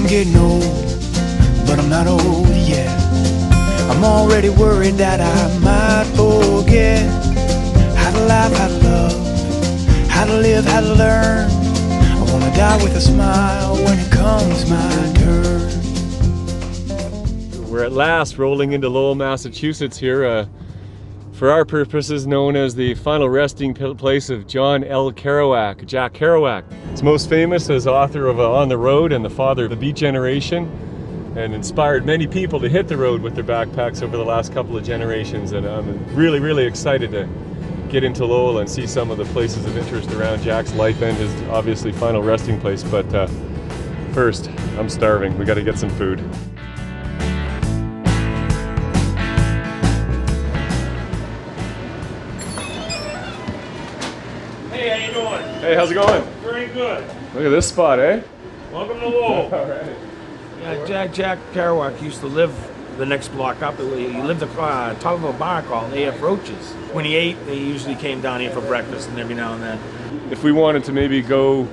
I'm getting old, but I'm not old yet. I'm already worried that I might forget how to laugh, how to love, how to live, how to learn. I wanna die with a smile when it comes my turn. We're at last rolling into Lowell, Massachusetts here, for our purposes known as the final resting place of John L. Kerouac, Jack Kerouac. He's most famous as author of On the Road and the father of the Beat Generation, and inspired many people to hit the road with their backpacks over the last couple of generations. And I'm really, really excited to get into Lowell and see some of the places of interest around Jack's life and his obviously final resting place. But first, I'm starving. We got to get some food. Hey, how you doing? Hey, how's it going? Very good. Look at this spot, eh? Welcome to Lowell. All right. Yeah, Jack Kerouac used to live the next block up. He lived at top of a bar called A.F. Roach's. When he ate, he usually came down here for breakfast and every now and then. If we wanted to maybe go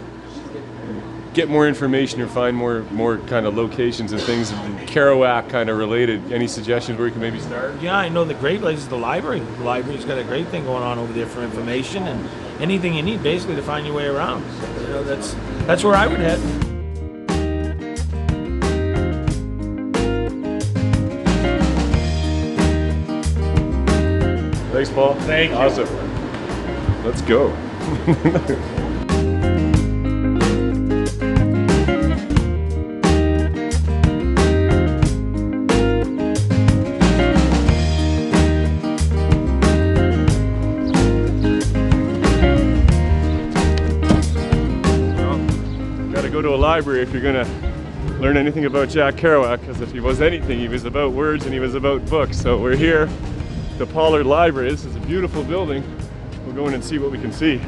get more information or find more kind of locations and things Kerouac kind of related, any suggestions where we can maybe start? Yeah, I know the great place is the library. The library's got a great thing going on over there for information and anything you need basically to find your way around. You know, that's where I would head. Thanks, Paul. Thank you. Awesome. Let's go. Go to a library if you're gonna learn anything about Jack Kerouac, because if he was anything, he was about words and he was about books. So we're here, the Pollard Library. This is a beautiful building. We'll go in and see what we can see.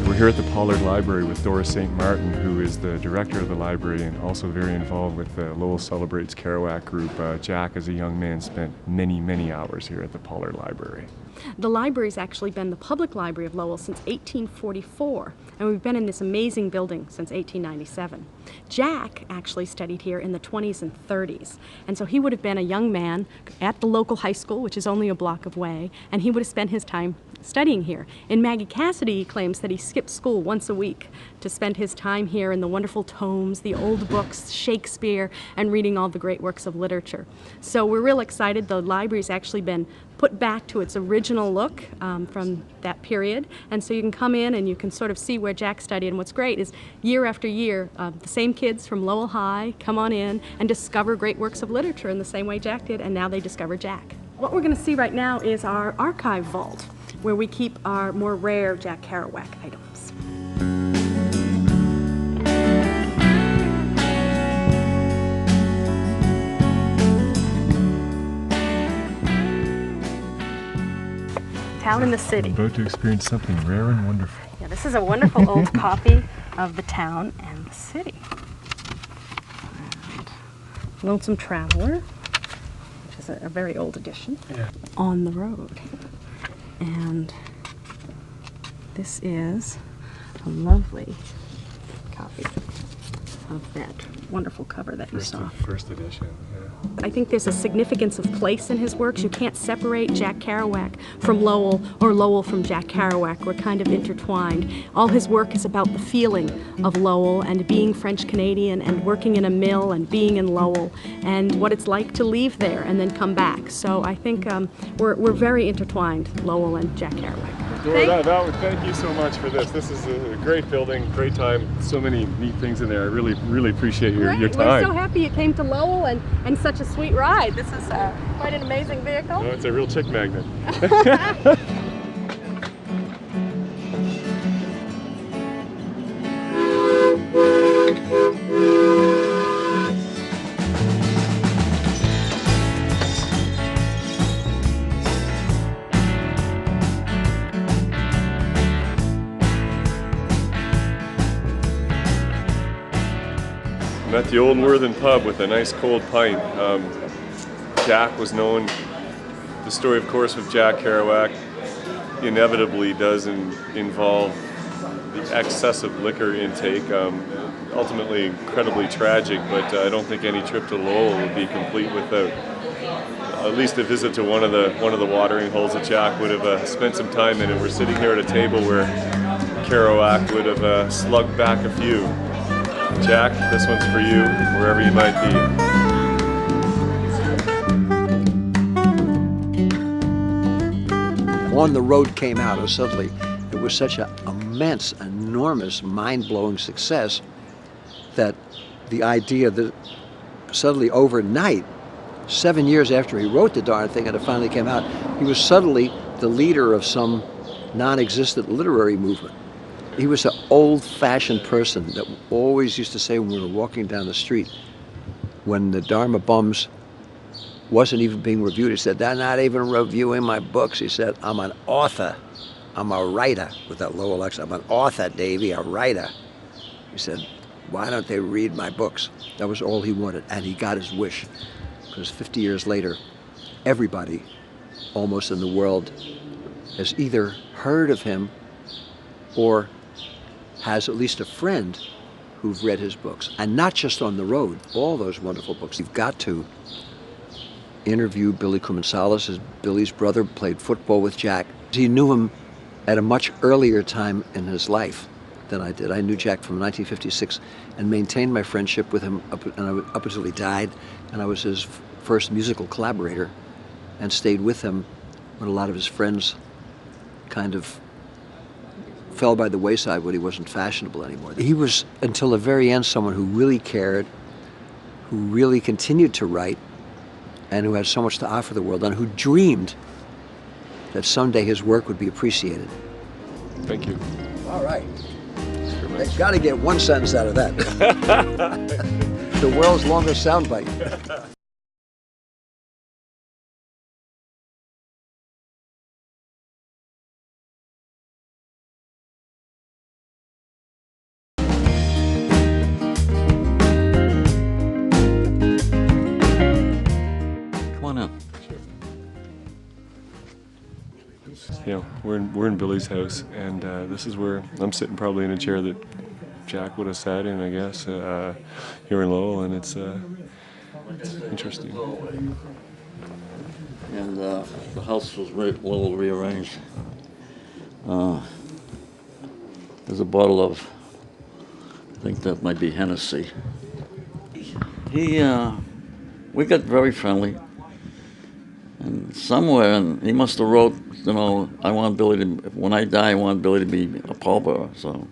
We're here at the Pollard Library with Doris St. Martin, who is the director of the library and also very involved with the Lowell Celebrates Kerouac group. Jack, as a young man, spent many, many hours here at the Pollard Library. The library's actually been the public library of Lowell since 1844, and we've been in this amazing building since 1897. Jack actually studied here in the 20s and 30s, and so he would have been a young man at the local high school, which is only a block away, and he would have spent his time studying here. In Maggie Cassidy, he claims that he skipped school once a week to spend his time here in the wonderful tomes, the old books, Shakespeare, and reading all the great works of literature. So we're real excited. The library's actually been put back to its original look from that period, and so you can come in and you can sort of see where Jack studied. And what's great is year after year, the same kids from Lowell High come on in and discover great works of literature in the same way Jack did, and now they discover Jack. What we're going to see right now is our archive vault, where we keep our more rare Jack Kerouac items. Town in the city. I'm about to experience something rare and wonderful. Yeah, this is a wonderful old copy of the town and the city. And Lonesome Traveler, which is a very old edition. Yeah. On the Road. And this is a lovely copy of that wonderful cover that you saw. First edition, yeah. I think there's a significance of place in his works. You can't separate Jack Kerouac from Lowell or Lowell from Jack Kerouac. We're kind of intertwined. All his work is about the feeling of Lowell and being French-Canadian and working in a mill and being in Lowell and what it's like to leave there and then come back. So I think we're very intertwined, Lowell and Jack Kerouac. Dora, thank you so much for this. This is a great building, great time. So many neat things in there. I really, really appreciate your time. We're so happy you came to Lowell and such a sweet ride. This is quite an amazing vehicle. Oh, it's a real chick magnet. I'm at the Old Worthen pub with a nice cold pint. Jack was known The story, of course, with Jack Kerouac inevitably does involve the excessive liquor intake. Ultimately incredibly tragic, but I don't think any trip to Lowell would be complete without at least a visit to one of the watering holes that Jack would have spent some time in. And we're sitting here at a table where Kerouac would have slugged back a few. Jack, this one's for you, wherever you might be. On the Road came out, and suddenly it was such an immense, enormous, mind-blowing success that the idea that suddenly overnight, 7 years after he wrote the darn thing and it finally came out, he was suddenly the leader of some non-existent literary movement. He was an old-fashioned person that always used to say when we were walking down the street, when the Dharma Bums wasn't even being reviewed, he said, "They're not even reviewing my books." He said, "I'm an author. I'm a writer," with that Lowell accent. "I'm an author, Davy, a writer." He said, "Why don't they read my books?" That was all he wanted, and he got his wish. Because 50 years later, everybody almost in the world has either heard of him or has at least a friend who've read his books. And not just On the Road, all those wonderful books. You've got to interview Billy Comensalis. Billy's brother played football with Jack. He knew him at a much earlier time in his life than I did. I knew Jack from 1956 and maintained my friendship with him up until he died, and I was his first musical collaborator and stayed with him when a lot of his friends kind of fell by the wayside when he wasn't fashionable anymore. He was, until the very end, someone who really cared, who really continued to write, and who had so much to offer the world, and who dreamed that someday his work would be appreciated. Thank you. All right. They've got to get one sentence out of that. The world's longest soundbite. Come on in. You know, we're in Billy's house, and this is where I'm sitting, probably in a chair that Jack would have sat in, I guess, here in Lowell, and it's interesting. And the house was a little rearranged. There's a bottle of, I think that might be Hennessy. We got very friendly. And somewhere, and he must have wrote, you know, I want Billy to, when I die, I want Billy to be a pallbearer. So,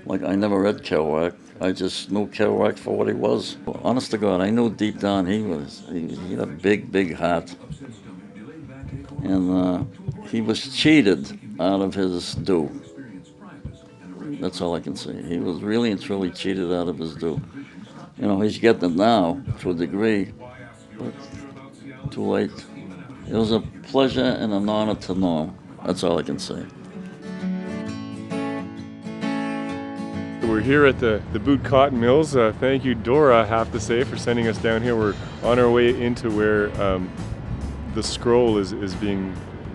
like, I never read Kerouac. I just knew Kerouac for what he was. Honest to God, I knew deep down he had a big, big heart. And he was cheated out of his due. That's all I can say. He was really and truly cheated out of his due. You know, he's getting it now to a degree, but too late. It was a pleasure and an honor to know him. That's all I can say. We're here at the Boot Cotton Mills. Thank you, Dora, I have to say, for sending us down here. We're on our way into where the scroll is being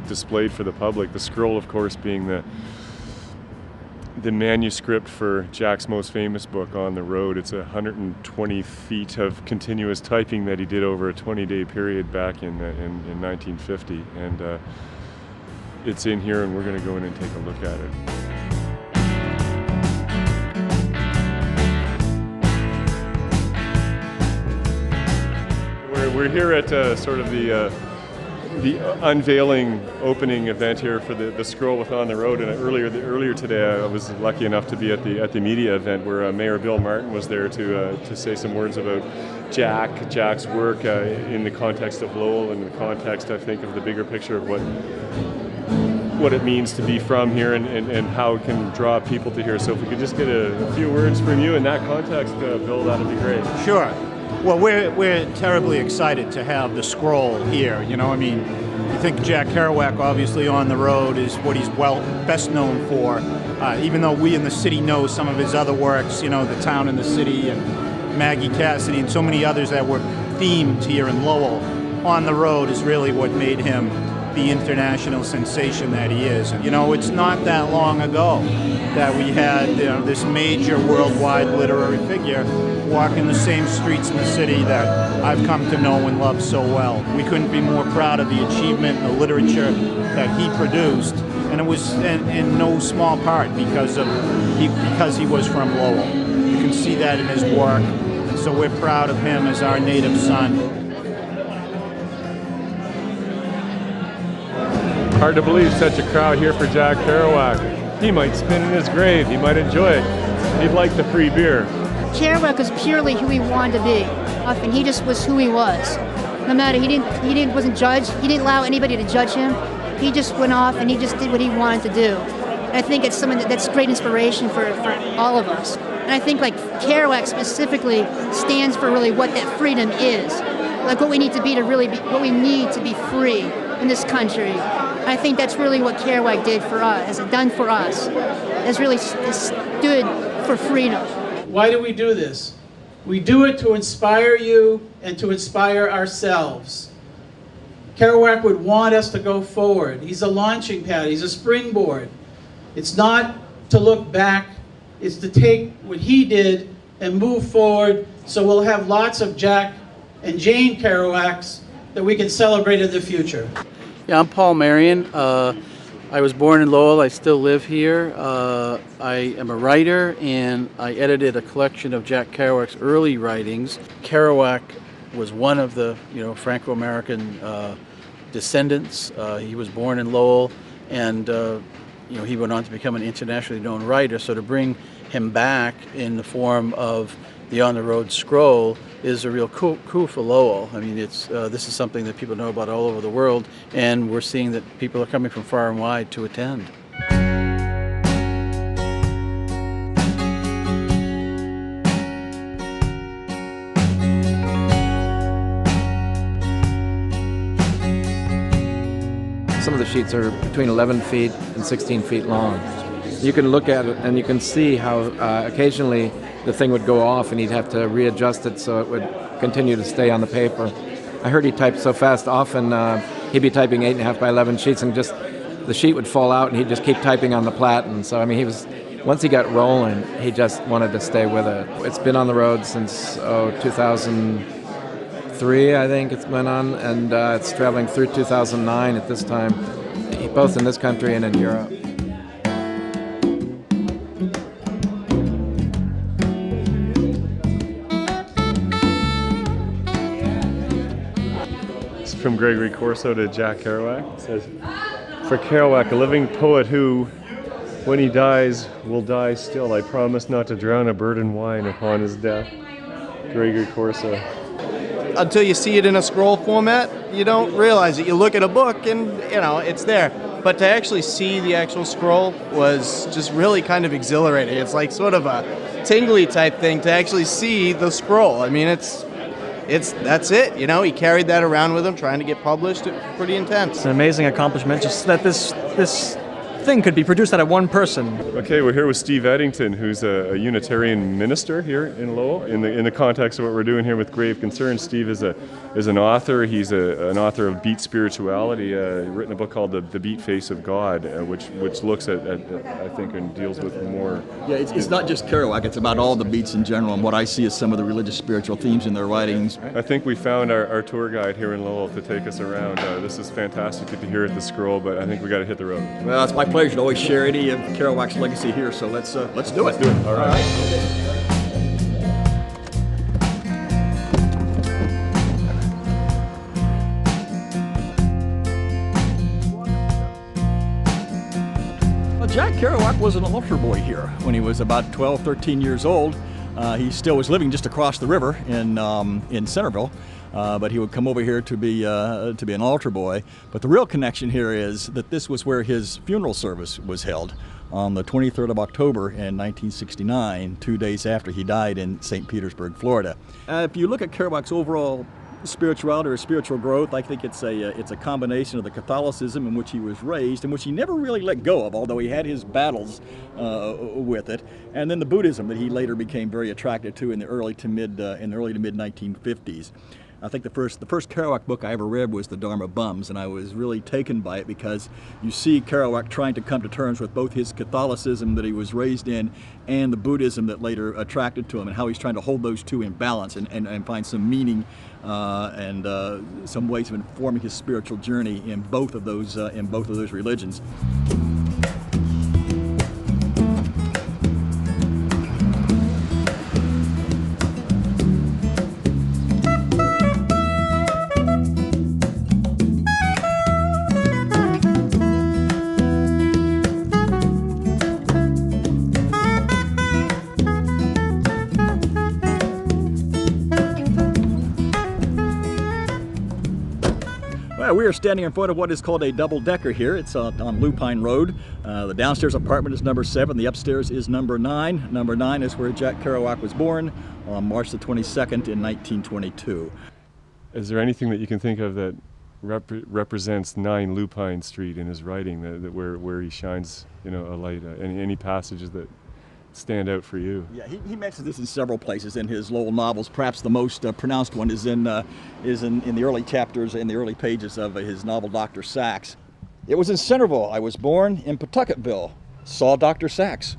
displayed for the public. The scroll, of course, being the manuscript for Jack's most famous book, On the Road. It's 120 feet of continuous typing that he did over a 20-day period back in 1950. And it's in here, and we're going to go in and take a look at it. We're here at sort of the unveiling opening event here for the scroll with On the Road. And earlier today, I was lucky enough to be at the media event where Mayor Bill Martin was there to say some words about Jack's work in the context of Lowell, and in the context, I think, of the bigger picture of what it means to be from here and how it can draw people to here. So if we could just get a few words from you in that context, Bill, that'd be great. Sure. Well, we're terribly excited to have the scroll here. You know, I mean, you think Jack Kerouac, obviously, On the Road is what he's best known for. Even though we in the city know some of his other works, you know, The Town and the City and Maggie Cassidy and so many others that were themed here in Lowell, On the Road is really what made him the international sensation that he is. You know, it's not that long ago that we had this major worldwide literary figure walking the same streets in the city that I've come to know and love so well. We couldn't be more proud of the achievement and the literature that he produced, and it was in no small part because he was from Lowell. You can see that in his work, and so we're proud of him as our native son. Hard to believe such a crowd here for Jack Kerouac. He might spin in his grave, he might enjoy it. He'd like the free beer. Kerouac was purely who he wanted to be, and he just was who he was. No matter, wasn't judged. He didn't allow anybody to judge him. He just went off and he just did what he wanted to do. And I think it's something that's great inspiration for all of us. And I think like Kerouac specifically stands for really what that freedom is, like what we need to be what we need to be free in this country. And I think that's really what Kerouac did for us, has done for us, has really stood for freedom. Why do we do this? We do it to inspire you and to inspire ourselves. Kerouac would want us to go forward. He's a launching pad, he's a springboard. It's not to look back, it's to take what he did and move forward, so we'll have lots of Jack and Jane Kerouacs that we can celebrate in the future. Yeah, I'm Paul Marion. I was born in Lowell. I still live here. I am a writer, and I edited a collection of Jack Kerouac's early writings. Kerouac was one of the, Franco-American descendants. He was born in Lowell, and he went on to become an internationally known writer. So to bring him back in the form of the On the Road scroll is a real coup for Lowell. I mean, this is something that people know about all over the world, and we're seeing that people are coming from far and wide to attend. Some of the sheets are between 11 feet and 16 feet long. You can look at it and you can see how occasionally the thing would go off and he'd have to readjust it so it would continue to stay on the paper. I heard he typed so fast, often he'd be typing 8.5 by 11 sheets and just the sheet would fall out and he'd just keep typing on the platen. So I mean, once he got rolling, he just wanted to stay with it. It's been on the road since 2003, I think it's been on, and it's traveling through 2009 at this time, both in this country and in Europe. From Gregory Corso to Jack Kerouac. It says, for Kerouac, a living poet who, when he dies, will die still. I promise not to drown a bird in wine upon his death. Gregory Corso. Until you see it in a scroll format, you don't realize it. You look at a book and, it's there. But to actually see the actual scroll was just really kind of exhilarating. It's like sort of a tingly type thing to actually see the scroll. I mean, that's it, he carried that around with him, trying to get published. Pretty intense. It's an amazing accomplishment, just that this thing could be produced out of one person. Okay, we're here with Steve Eddington, who's a Unitarian minister here in Lowell. In the context of what we're doing here with Grave Concern, Steve is an author. He's an author of Beat Spirituality, written a book called The Beat Face of God, which looks at I think, and deals with more... Yeah, it's not just Kerouac, it's about all the beats in general, and what I see as some of the religious spiritual themes in their writings. I think we found our tour guide here in Lowell to take us around. This is fantastic to be here at the Scroll, but I think we got to hit the road. Well, it's my pleasure to always share any of Kerouac's legacy here, so let's do it. Let's do it. All right. Jack Kerouac was an altar boy here when he was about 12, 13 years old. He still was living just across the river in Centerville, but he would come over here to be an altar boy. But the real connection here is that this was where his funeral service was held on the 23rd of October in 1969, 2 days after he died in St. Petersburg, Florida. If you look at Kerouac's overall spirituality or spiritual growth, I think it's a combination of the Catholicism in which he was raised and which he never really let go of, although he had his battles with it, and then the Buddhism that he later became very attracted to in the early to mid 1950s. I think the first Kerouac book I ever read was The Dharma Bums, and I was really taken by it because you see Kerouac trying to come to terms with both his Catholicism that he was raised in and the Buddhism that later attracted to him, and how he's trying to hold those two in balance and find some meaning and some ways of informing his spiritual journey in both of those religions. We are standing in front of what is called a double-decker here. It's on Lupine Road. The downstairs apartment is number 7. The upstairs is number 9. Number 9 is where Jack Kerouac was born on March the 22nd in 1922. Is there anything that you can think of that represents 9 Lupine Street in his writing, where he shines, a light? Any passages that stand out for you? Yeah, he mentions this in several places in his Lowell novels. Perhaps the most pronounced one is in the early chapters, in the early pages of his novel Dr. Sachs. It was in Centerville I was born, in Pawtucketville, saw Dr. Sachs.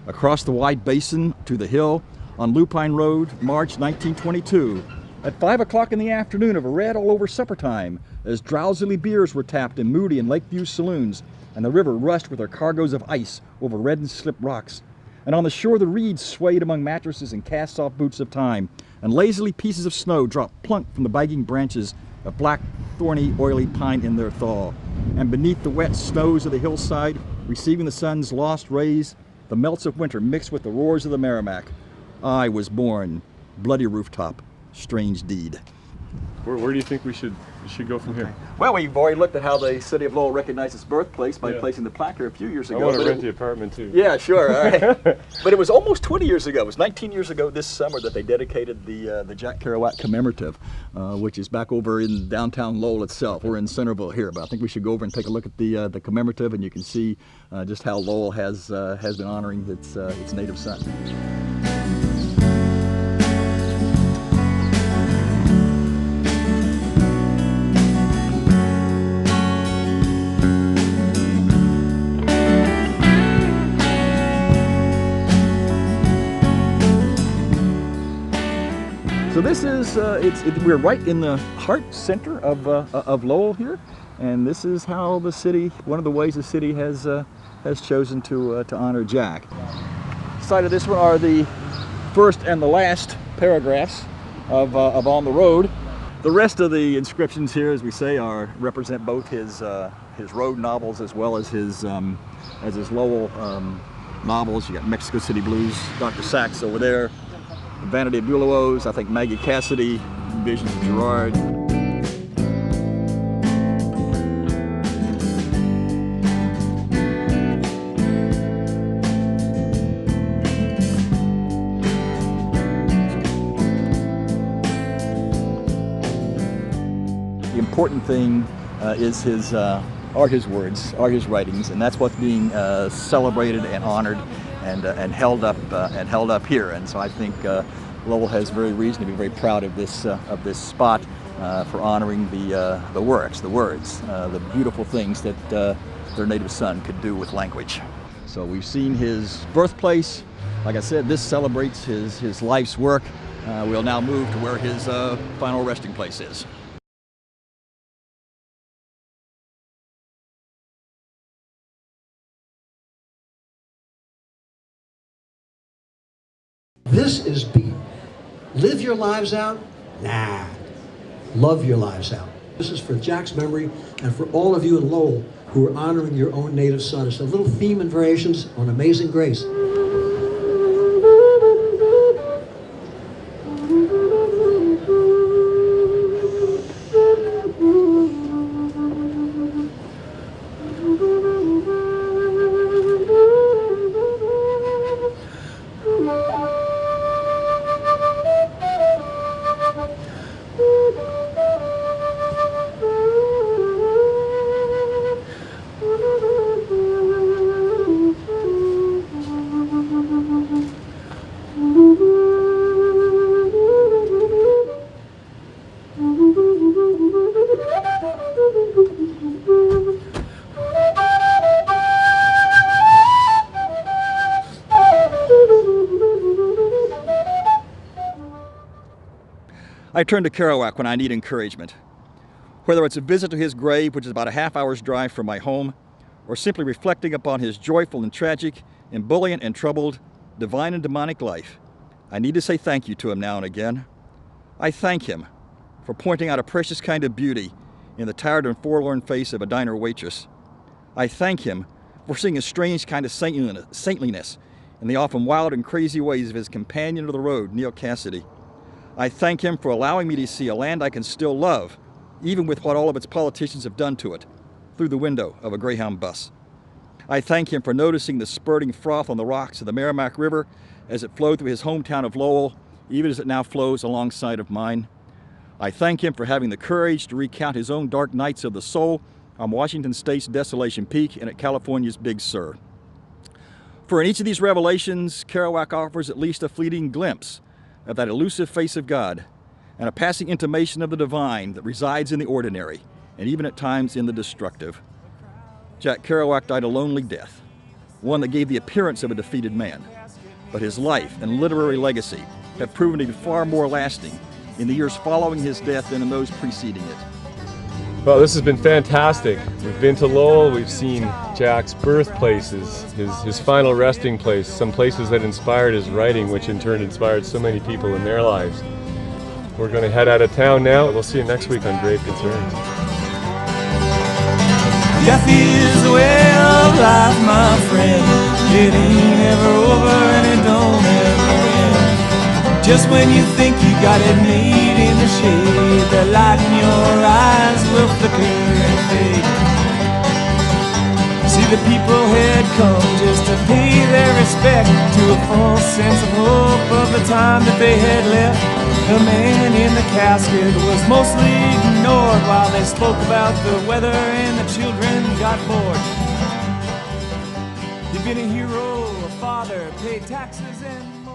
Across the wide basin to the hill on Lupine Road, March 1922. At 5 o'clock in the afternoon of a red all over supper time, as drowsily beers were tapped in Moody and Lakeview saloons, and the river rushed with her cargoes of ice over red and slip rocks. And on the shore the reeds swayed among mattresses and cast-off boots of time, and lazily pieces of snow dropped plunk from the bagging branches of black, thorny, oily pine in their thaw. And beneath the wet snows of the hillside, receiving the sun's lost rays, the melts of winter mixed with the roars of the Merrimack. I was born, bloody rooftop, strange deed. Where do you think we should go from here? Well, we've already looked at how the city of Lowell recognized its birthplace by placing the plaque here a few years ago. I want to rent the apartment too. Yeah, sure. All right. But it was almost 20 years ago. It was 19 years ago this summer that they dedicated the Jack Kerouac commemorative, which is back over in downtown Lowell itself. We're in Centerville here, but I think we should go over and take a look at the commemorative, and you can see just how Lowell has been honoring its native son. So this is, we're right in the heart center of Lowell here, and this is how the city, one of the ways the city has chosen to honor Jack. Side of this one are the first and the last paragraphs of On the Road. The rest of the inscriptions here, as we say, represent both his road novels as well as his Lowell novels. You got Mexico City Blues, Dr. Sachs over there. Vanity of Bulows, I think Maggie Cassidy, Visions of Gerard. The important thing is are his words, are his writings, and that's what's being celebrated and honored and held up here. And so I think Lowell has very reason to be very proud of this spot for honoring the works, the words, the beautiful things that their native son could do with language. So we've seen his birthplace. Like I said, this celebrates his life's work. We'll now move to where his final resting place is. This is beat. Live your lives out? Nah. Love your lives out. This is for Jack's memory and for all of you in Lowell who are honoring your own native son. It's a little theme and variations on Amazing Grace. I turn to Kerouac when I need encouragement. Whether it's a visit to his grave, which is about a half-hour's drive from my home, or simply reflecting upon his joyful and tragic, ebullient and troubled, divine and demonic life, I need to say thank you to him now and again. I thank him for pointing out a precious kind of beauty in the tired and forlorn face of a diner waitress. I thank him for seeing a strange kind of saintliness in the often wild and crazy ways of his companion of the road, Neil Cassidy. I thank him for allowing me to see a land I can still love, even with what all of its politicians have done to it, through the window of a Greyhound bus. I thank him for noticing the spurting froth on the rocks of the Merrimack River as it flowed through his hometown of Lowell, even as it now flows alongside of mine. I thank him for having the courage to recount his own dark nights of the soul on Washington State's Desolation Peak and at California's Big Sur. For in each of these revelations, Kerouac offers at least a fleeting glimpse of that elusive face of God and a passing intimation of the divine that resides in the ordinary and even at times in the destructive. Jack Kerouac died a lonely death, one that gave the appearance of a defeated man, but his life and literary legacy have proven to be far more lasting in the years following his death than in those preceding it. Well, this has been fantastic. We've been to Lowell, we've seen Jack's birthplaces, his final resting place, some places that inspired his writing, which in turn inspired so many people in their lives. We're going to head out of town now. We'll see you next week on Grave Concerns. Death is the way of life, my friend. It ain't ever over and it don't ever end. Just when you think you got it made in the shade, the light in your eyes will flicker and fade. See, the people had come just to pay their respect to a false sense of hope of the time that they had left. The man in the casket was mostly ignored while they spoke about the weather and the children got bored. You've been a hero, a father, paid taxes and